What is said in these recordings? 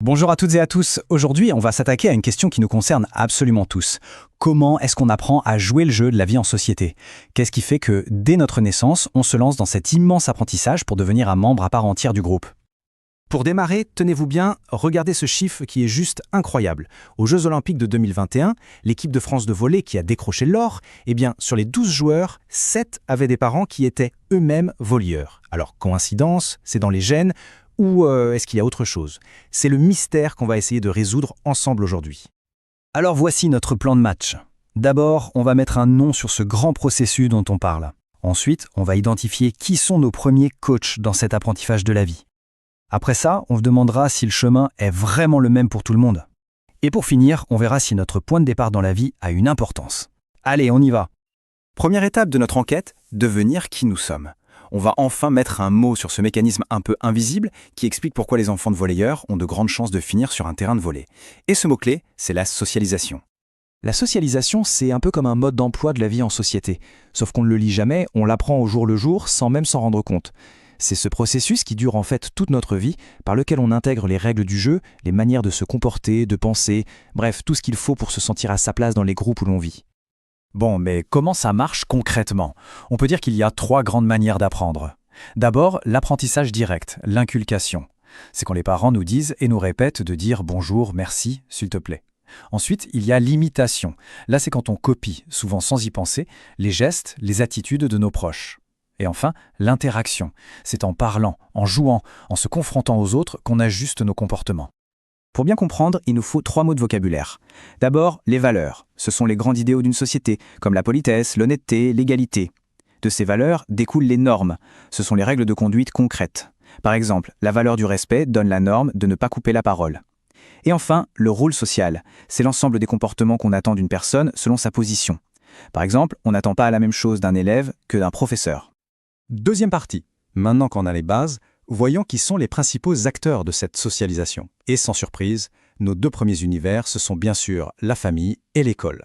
Bonjour à toutes et à tous. Aujourd'hui, on va s'attaquer à une question qui nous concerne absolument tous. Comment est-ce qu'on apprend à jouer le jeu de la vie en société? Qu'est-ce qui fait que, dès notre naissance, on se lance dans cet immense apprentissage pour devenir un membre à part entière du groupe? Pour démarrer, tenez-vous bien, regardez ce chiffre qui est juste incroyable. Aux Jeux Olympiques de 2021, l'équipe de France de volley qui a décroché l'or, sur les 12 joueurs, 7 avaient des parents qui étaient eux-mêmes volleyeurs. Alors, coïncidence, c'est dans les gènes, ou est-ce qu'il y a autre chose? C'est le mystère qu'on va essayer de résoudre ensemble aujourd'hui. Alors voici notre plan de match. D'abord, on va mettre un nom sur ce grand processus dont on parle. Ensuite, on va identifier qui sont nos premiers coachs dans cet apprentissage de la vie. Après ça, on se demandera si le chemin est vraiment le même pour tout le monde. Et pour finir, on verra si notre point de départ dans la vie a une importance. Allez, on y va. Première étape de notre enquête, devenir qui nous sommes. On va enfin mettre un mot sur ce mécanisme un peu invisible qui explique pourquoi les enfants de volleyeurs ont de grandes chances de finir sur un terrain de volley. Et ce mot-clé, c'est la socialisation. La socialisation, c'est un peu comme un mode d'emploi de la vie en société. Sauf qu'on ne le lit jamais, on l'apprend au jour le jour sans même s'en rendre compte. C'est ce processus qui dure en fait toute notre vie, par lequel on intègre les règles du jeu, les manières de se comporter, de penser, bref, tout ce qu'il faut pour se sentir à sa place dans les groupes où l'on vit. Bon, mais comment ça marche concrètement? On peut dire qu'il y a 3 grandes manières d'apprendre. D'abord, l'apprentissage direct, l'inculcation. C'est quand les parents nous disent et nous répètent de dire bonjour, merci, s'il te plaît. Ensuite, il y a l'imitation. Là, c'est quand on copie, souvent sans y penser, les gestes, les attitudes de nos proches. Et enfin, l'interaction. C'est en parlant, en jouant, en se confrontant aux autres qu'on ajuste nos comportements. Pour bien comprendre, il nous faut 3 mots de vocabulaire. D'abord, les valeurs. Ce sont les grands idéaux d'une société, comme la politesse, l'honnêteté, l'égalité. De ces valeurs découlent les normes. Ce sont les règles de conduite concrètes. Par exemple, la valeur du respect donne la norme de ne pas couper la parole. Et enfin, le rôle social. C'est l'ensemble des comportements qu'on attend d'une personne selon sa position. Par exemple, on n'attend pas la même chose d'un élève que d'un professeur. Deuxième partie. Maintenant qu'on a les bases, voyons qui sont les principaux acteurs de cette socialisation. Et sans surprise, nos 2 premiers univers, ce sont bien sûr la famille et l'école.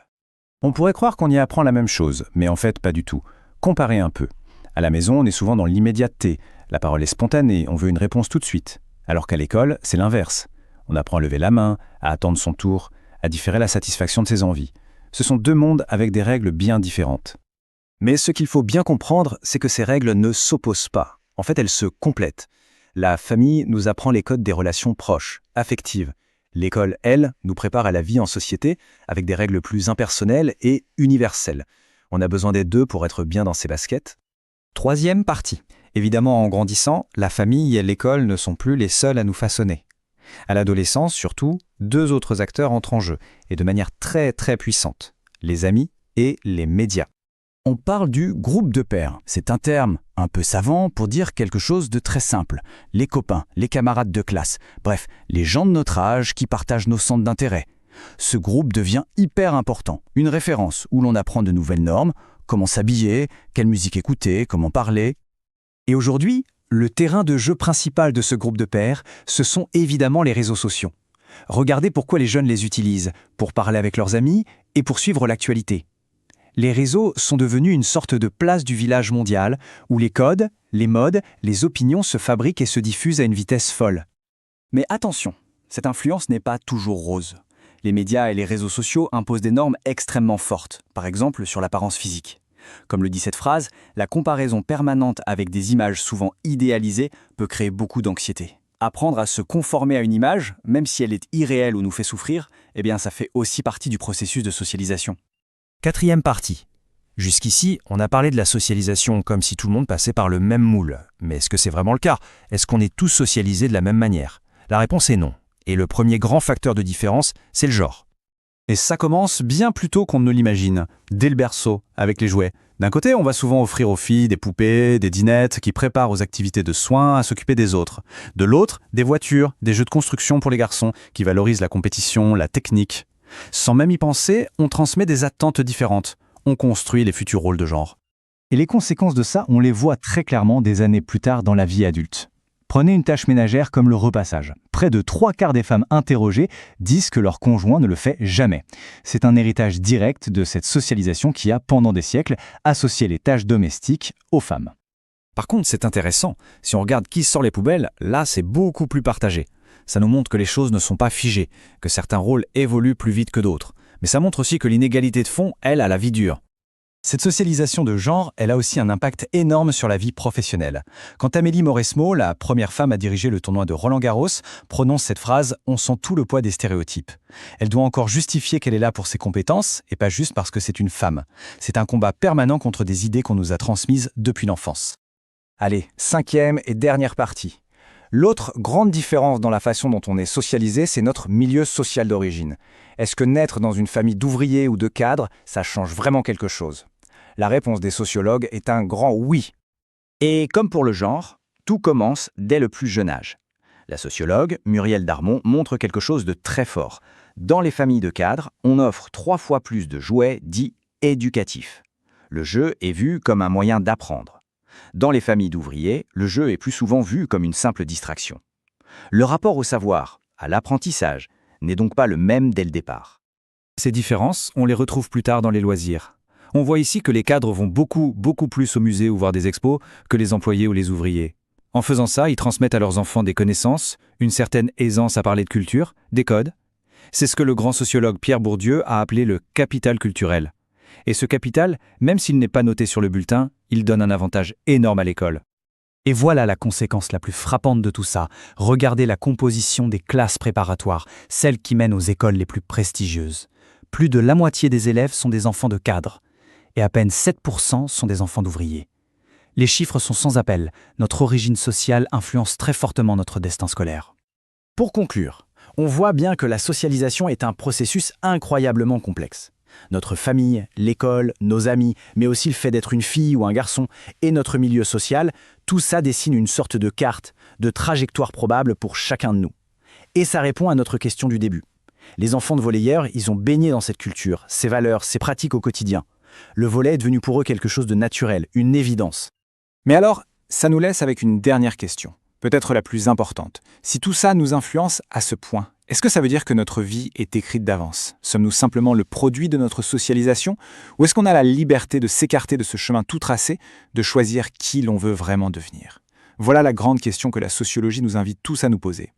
On pourrait croire qu'on y apprend la même chose, mais en fait pas du tout. Comparez un peu. À la maison, on est souvent dans l'immédiateté. La parole est spontanée, on veut une réponse tout de suite. Alors qu'à l'école, c'est l'inverse. On apprend à lever la main, à attendre son tour, à différer la satisfaction de ses envies. Ce sont 2 mondes avec des règles bien différentes. Mais ce qu'il faut bien comprendre, c'est que ces règles ne s'opposent pas. En fait, elles se complètent. La famille nous apprend les codes des relations proches, affectives. L'école, elle, nous prépare à la vie en société avec des règles plus impersonnelles et universelles. On a besoin des 2 pour être bien dans ses baskets. Troisième partie. Évidemment, en grandissant, la famille et l'école ne sont plus les seuls à nous façonner. À l'adolescence, surtout, 2 autres acteurs entrent en jeu, et de manière très très puissante. Les amis et les médias. On parle du groupe de pairs. C'est un terme un peu savant pour dire quelque chose de très simple. Les copains, les camarades de classe, bref, les gens de notre âge qui partagent nos centres d'intérêt. Ce groupe devient hyper important, une référence où l'on apprend de nouvelles normes, comment s'habiller, quelle musique écouter, comment parler. Et aujourd'hui, le terrain de jeu principal de ce groupe de pairs, ce sont évidemment les réseaux sociaux. Regardez pourquoi les jeunes les utilisent, pour parler avec leurs amis et pour suivre l'actualité. Les réseaux sont devenus une sorte de place du village mondial où les codes, les modes, les opinions se fabriquent et se diffusent à une vitesse folle. Mais attention, cette influence n'est pas toujours rose. Les médias et les réseaux sociaux imposent des normes extrêmement fortes, par exemple sur l'apparence physique. Comme le dit cette phrase, la comparaison permanente avec des images souvent idéalisées peut créer beaucoup d'anxiété. Apprendre à se conformer à une image, même si elle est irréelle ou nous fait souffrir, ça fait aussi partie du processus de socialisation. 4e partie. Jusqu'ici, on a parlé de la socialisation comme si tout le monde passait par le même moule. Mais est-ce que c'est vraiment le cas? Est-ce qu'on est tous socialisés de la même manière? La réponse est non. Et le premier grand facteur de différence, c'est le genre. Et ça commence bien plus tôt qu'on ne l'imagine, dès le berceau, avec les jouets. D'un côté, on va souvent offrir aux filles des poupées, des dinettes qui préparent aux activités de soins, à s'occuper des autres. De l'autre, des voitures, des jeux de construction pour les garçons, qui valorisent la compétition, la technique. Sans même y penser, on transmet des attentes différentes. On construit les futurs rôles de genre. Et les conséquences de ça, on les voit très clairement des années plus tard dans la vie adulte. Prenez une tâche ménagère comme le repassage. Près de 3/4 des femmes interrogées disent que leur conjoint ne le fait jamais. C'est un héritage direct de cette socialisation qui a, pendant des siècles, associé les tâches domestiques aux femmes. Par contre, c'est intéressant. Si on regarde qui sort les poubelles, là, c'est beaucoup plus partagé. Ça nous montre que les choses ne sont pas figées, que certains rôles évoluent plus vite que d'autres. Mais ça montre aussi que l'inégalité de fond, elle, a la vie dure. Cette socialisation de genre, elle a aussi un impact énorme sur la vie professionnelle. Quand Amélie Mauresmo, la première femme à diriger le tournoi de Roland-Garros, prononce cette phrase « On sent tout le poids des stéréotypes ». Elle doit encore justifier qu'elle est là pour ses compétences, et pas juste parce que c'est une femme. C'est un combat permanent contre des idées qu'on nous a transmises depuis l'enfance. Allez, 5e et dernière partie. L'autre grande différence dans la façon dont on est socialisé, c'est notre milieu social d'origine. Est-ce que naître dans une famille d'ouvriers ou de cadres, ça change vraiment quelque chose ? La réponse des sociologues est un grand oui. Et comme pour le genre, tout commence dès le plus jeune âge. La sociologue Muriel Darmon montre quelque chose de très fort. Dans les familles de cadres, on offre 3 fois plus de jouets dits éducatifs. Le jeu est vu comme un moyen d'apprendre. Dans les familles d'ouvriers, le jeu est plus souvent vu comme une simple distraction. Le rapport au savoir, à l'apprentissage, n'est donc pas le même dès le départ. Ces différences, on les retrouve plus tard dans les loisirs. On voit ici que les cadres vont beaucoup plus au musée ou voir des expos que les employés ou les ouvriers. En faisant ça, ils transmettent à leurs enfants des connaissances, une certaine aisance à parler de culture, des codes. C'est ce que le grand sociologue Pierre Bourdieu a appelé le capital culturel. Et ce capital, même s'il n'est pas noté sur le bulletin, il donne un avantage énorme à l'école. Et voilà la conséquence la plus frappante de tout ça. Regardez la composition des classes préparatoires, celles qui mènent aux écoles les plus prestigieuses. Plus de la moitié des élèves sont des enfants de cadres, et à peine 7% sont des enfants d'ouvriers. Les chiffres sont sans appel. Notre origine sociale influence très fortement notre destin scolaire. Pour conclure, on voit bien que la socialisation est un processus incroyablement complexe. Notre famille, l'école, nos amis, mais aussi le fait d'être une fille ou un garçon, et notre milieu social, tout ça dessine une sorte de carte, de trajectoire probable pour chacun de nous. Et ça répond à notre question du début. Les enfants de volleyeurs, ils ont baigné dans cette culture, ces valeurs, ces pratiques au quotidien. Le volley est devenu pour eux quelque chose de naturel, une évidence. Mais alors, ça nous laisse avec une dernière question, peut-être la plus importante. Si tout ça nous influence à ce point, est-ce que ça veut dire que notre vie est écrite d'avance ? Sommes-nous simplement le produit de notre socialisation ? Ou est-ce qu'on a la liberté de s'écarter de ce chemin tout tracé, de choisir qui l'on veut vraiment devenir ? Voilà la grande question que la sociologie nous invite tous à nous poser.